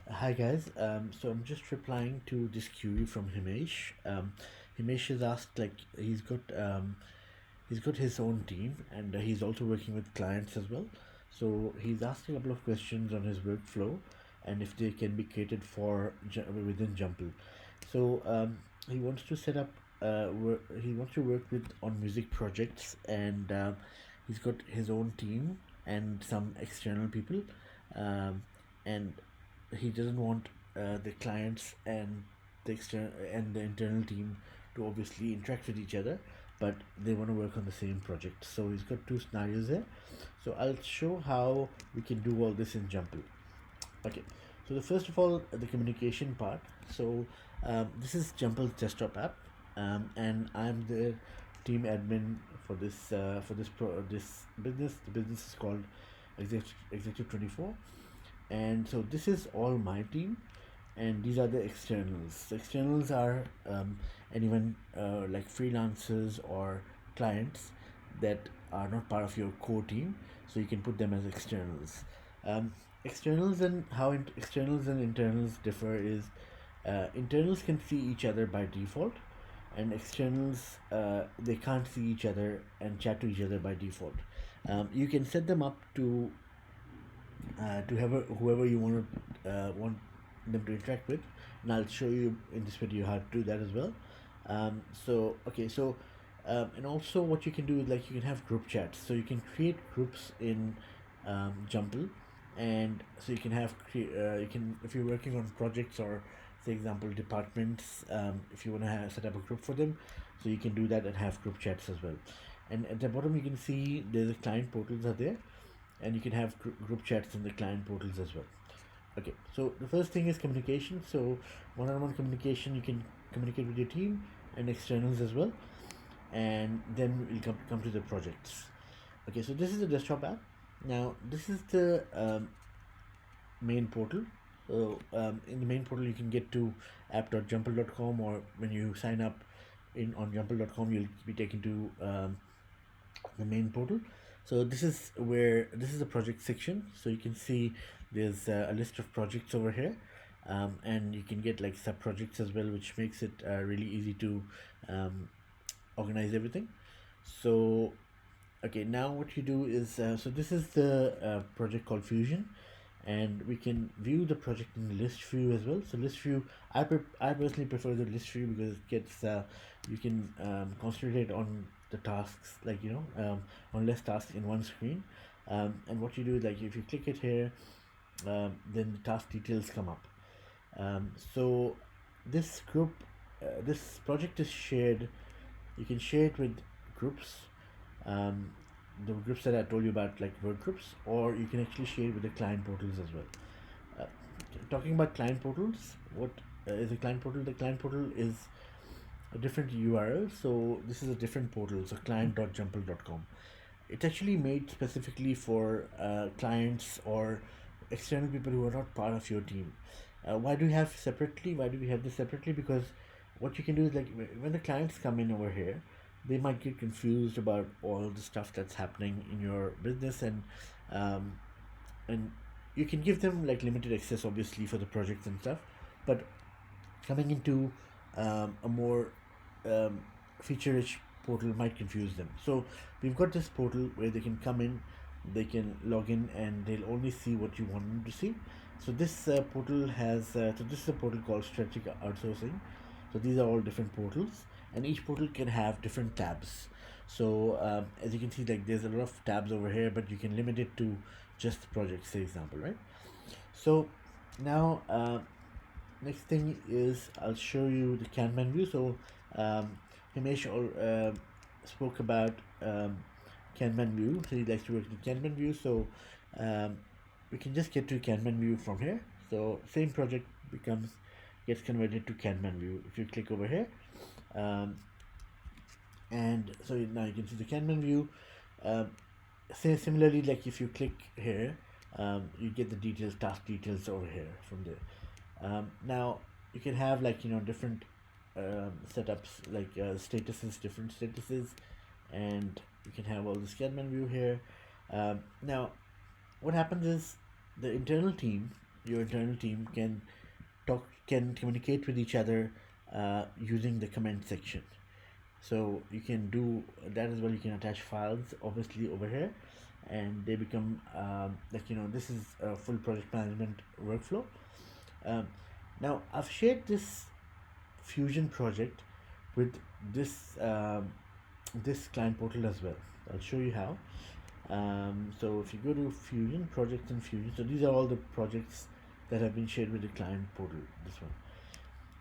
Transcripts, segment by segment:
Hi guys. So I'm just replying to this query from Himesh. Himesh has asked like he's got his own team and he's also working with clients as well. So he's asked a couple of questions on his workflow and if they can be catered for within Jumppl. So he wants to set up. He wants to work with on music projects and he's got his own team and some external people. Um, and he doesn't want the clients and the external and the internal team to obviously interact with each other, but they want to work on the same project. So he's got two scenarios there. So I'll show how we can do all this in Jumppl. Okay, so the first of all, the communication part. So this is Jumpple's desktop app, and I'm the team admin for this business. The business is called Executive 24, and so this is all my team, and these are the externals. The externals are anyone like freelancers or clients that are not part of your core team, so you can put them as externals. um, Externals and externals and internals differ is internals can see each other by default, and externals they can't see each other and chat to each other by default. You can set them up to have whoever you want them to interact with, and I'll show you in this video how to do that as well. So okay, so and also what you can do is like you can have group chats, so you can create groups in Jumppl, and so you can you can, if you're working on projects or say example departments, if you want to set up a group for them, so you can do that and have group chats as well. And at the bottom you can see there's a client portals are there, and you can have group chats in the client portals as well. Okay, so the first thing is communication. So one-on-one communication, you can communicate with your team and externals as well, and then we'll come to the projects. Okay, so this is the desktop app. Now this is the main portal. So in the main portal you can get to app.jumppl.com, or when you sign up in on jumppl.com you'll be taken to the main portal. So this is the project section. So you can see there's a list of projects over here, and you can get like sub projects as well, which makes it really easy to um, organize everything. So okay, now what you do is so this is the project called Fusion, and we can view the project in the list view as well. So list view, I personally prefer the list view because it gets you can concentrate on the tasks, like on less tasks in one screen. And what you do is like if you click it here, then the task details come up. So this group, this project is shared. You can share it with groups, um, the groups that I told you about, like work groups, or you can actually share it with the client portals as well. Uh, Talking about client portals, what is a client portal? The client portal is a different URL. So this is a different portal. So client.jumppl.com. It's actually made specifically for clients or external people who are not part of your team. Why do we have separately? Why do we have this separately? Because what you can do is like when the clients come in over here, they might get confused about all the stuff that's happening in your business, um, and you can give them like limited access obviously for the projects and stuff, but coming into a more um, feature rich portal might confuse them. So we've got this portal where they can come in, they can log in, and they'll only see what you want them to see. So this portal has so this is a portal called strategic outsourcing. So these are all different portals, and each portal can have different tabs. So as you can see, like there's a lot of tabs over here, but you can limit it to just the project, say example, right? So now next thing is I'll show you the Kanban view. So um, Himesh spoke about Kanban view. So he likes to work in Kanban view. So um, we can just get to Kanban view from here. So same project gets converted to Kanban view if you click over here. Um, and so now you can see the Kanban view. Um, Similarly, like if you click here, you get the details, task details over here from there. Now you can have like different setups, like different statuses, and you can have all the Kanban view here. Now what happens is the internal team your internal team can communicate with each other using the comment section. So you can do that as well. You can attach files obviously over here, and they become this is a full project management workflow. um, Now I've shared this Fusion project with this this client portal as well. I'll show you how. So if you go to Fusion projects and Fusion, so these are all the projects that have been shared with the client portal. This one.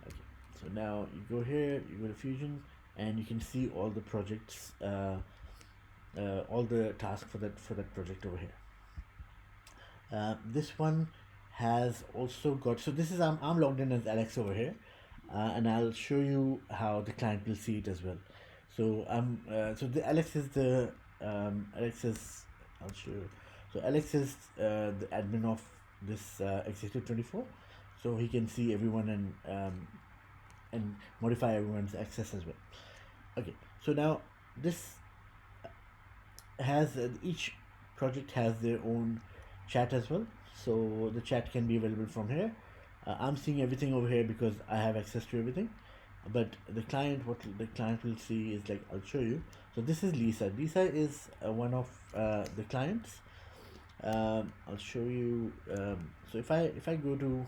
Okay. So now you go here, you go to Fusion, and you can see all the projects, all the tasks for that project over here. This one has also got, so this is I'm logged in as Alex over here, and I'll show you how the client will see it as well. So the Alex is the Alex is I'll show you. So Alex is the admin of this Executive 24, so he can see everyone and modify everyone's access as well. Okay, so now this has each project has their own chat as well, so the chat can be available from here. I'm seeing everything over here because I have access to everything, but the client, what the client will see is, like, I'll show you. So this is Lisa. Lisa is one of the clients. I'll show you. So if I go to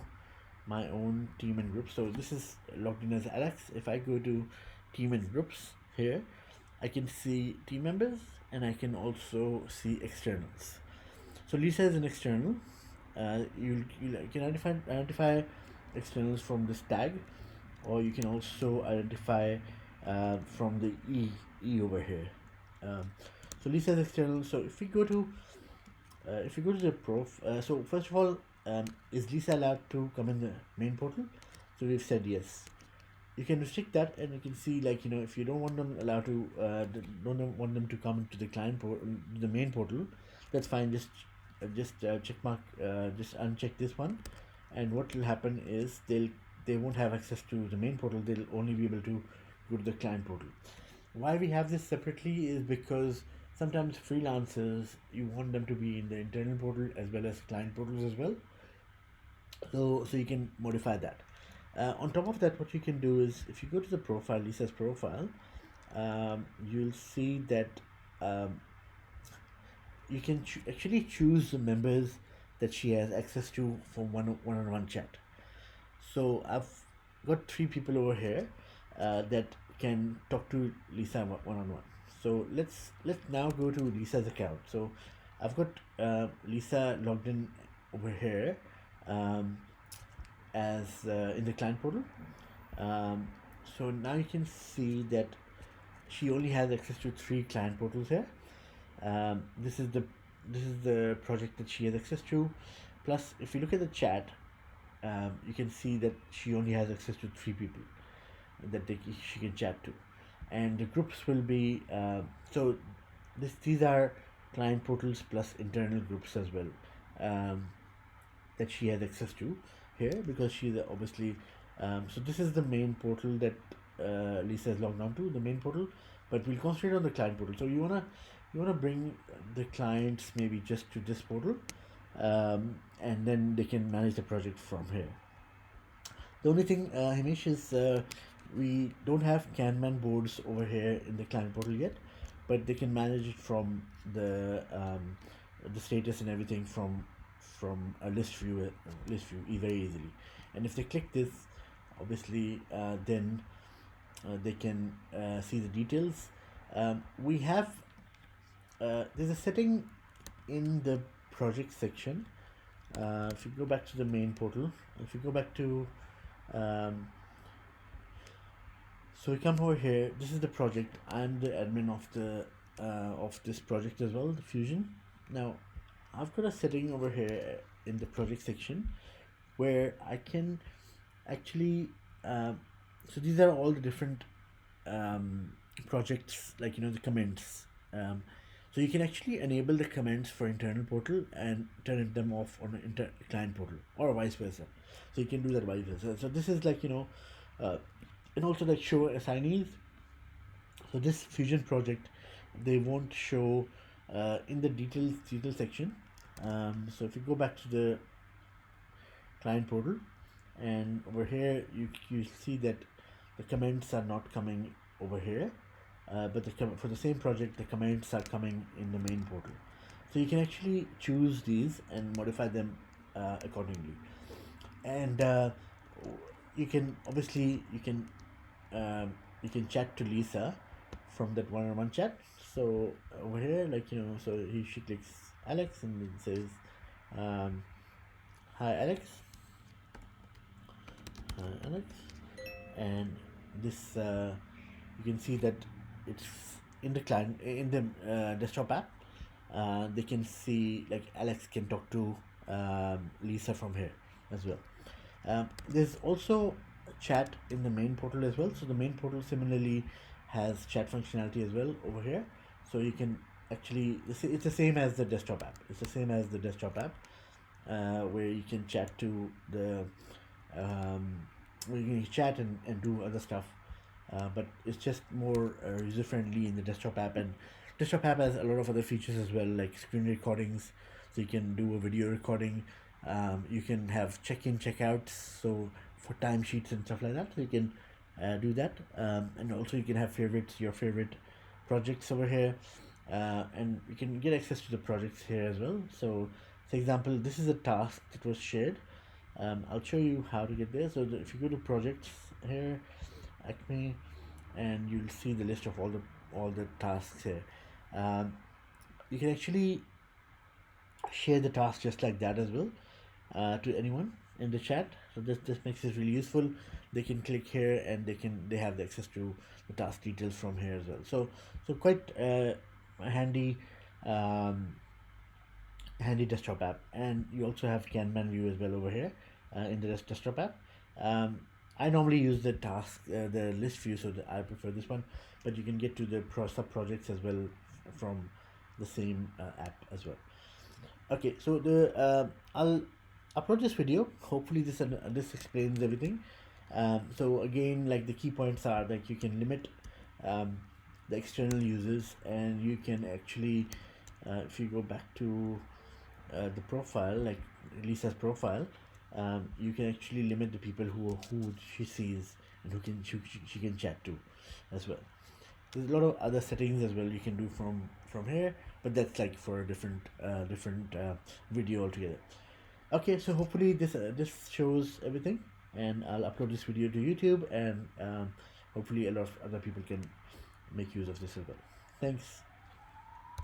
my own team and groups, so this is logged in as Alex. If I go to team and groups here, I can see team members and I can also see externals. So Lisa is an external. You can identify externals from this tag, or you can also identify from the E over here. So Lisa is external. So if we go to the prof, so first of all, is Lisa allowed to come in the main portal? So we've said yes. You can restrict that, and you can see, like, if you don't want them allowed to don't want them to come to the client portal, the main portal, that's fine. Just check mark, just uncheck this one, and what will happen is they won't have access to the main portal. They'll only be able to go to the client portal. Why we have this separately is because sometimes freelancers, you want them to be in the internal portal as well as client portals as well. So you can modify that. On top of that, what you can do is, if you go to the profile, Lisa's profile, you'll see that you can actually choose the members that she has access to for one-on-one chat. So I've got 3 people over here that can talk to Lisa one-on-one. So let's now go to Lisa's account. So I've got Lisa logged in over here as in the client portal. So now you can see that she only has access to 3 client portals here. This is the project that she has access to. Plus, if you look at the chat, you can see that she only has access to 3 people that she can chat to, and the groups will be these are client portals plus internal groups as well, that she has access to here, because she's obviously so this is the main portal that Lisa is logged on to, the main portal, but we'll concentrate on the client portal. So you wanna bring the clients maybe just to this portal, and then they can manage the project from here. The only thing, Hamish, is we don't have Kanban boards over here in the client portal yet, but they can manage it from the status and everything from a list view very easily. And if they click this, obviously, then they can see the details. We have there's a setting in the project section. If you go back to the main portal, if you go back to so we come over here. This is the project. I'm the admin of this project as well, the Fusion. Now I've got a setting over here in the project section where I can actually so these are all the different projects, like, the comments. So you can actually enable the comments for internal portal and turn them off on the client portal, or vice versa. So you can do that vice versa. So this is like, and also, like, show assignees. So this Fusion project, they won't show in the detail section. So if you go back to client portal, and over here you see that the comments are not coming over here, but for the same project the comments are coming in the main portal. So you can actually choose these and modify them accordingly. And you can obviously you can chat to Lisa from that one-on-one chat. So over here, like, so she clicks Alex and it says, hi Alex, and this you can see that it's in the client, in the desktop app. They can see, like, Alex can talk to Lisa from here as well. There's also chat in the main portal as well. So the main portal similarly has chat functionality as well over here. So you can actually, it's the same as the desktop app. Where you can chat to the where you can chat and do other stuff. But it's just more user friendly in the desktop app, and desktop app has a lot of other features as well, like screen recordings, so you can do a video recording. You can have check-in, check-outs, so for timesheets and stuff like that, so you can do that. And also you can have your favorite projects over here, and you can get access to the projects here as well. So for example, this is a task that was shared. I'll show you how to get there. So if you go to projects here, Acme, and you'll see the list of all the tasks here. You can actually share the task just like that as well to anyone in the chat. So this makes it really useful. They can click here and they have the access to the task details from here as well. So quite handy handy desktop app. And you also have Kanban View as well over here in the desktop app. I normally use the the list view, so I prefer this one, but you can get to the sub projects as well from the same app as well. Okay, so I'll upload this video. Hopefully this explains everything. So again, like, the key points are that you can limit the external users, and you can actually if you go back to the profile, like Lisa's profile, you can actually limit the people who she sees and who she can chat to as well. There's a lot of other settings as well you can do from here, but that's like for a different video altogether. Okay, so hopefully this shows everything, and I'll upload this video to YouTube, and hopefully a lot of other people can make use of this as well. Thanks.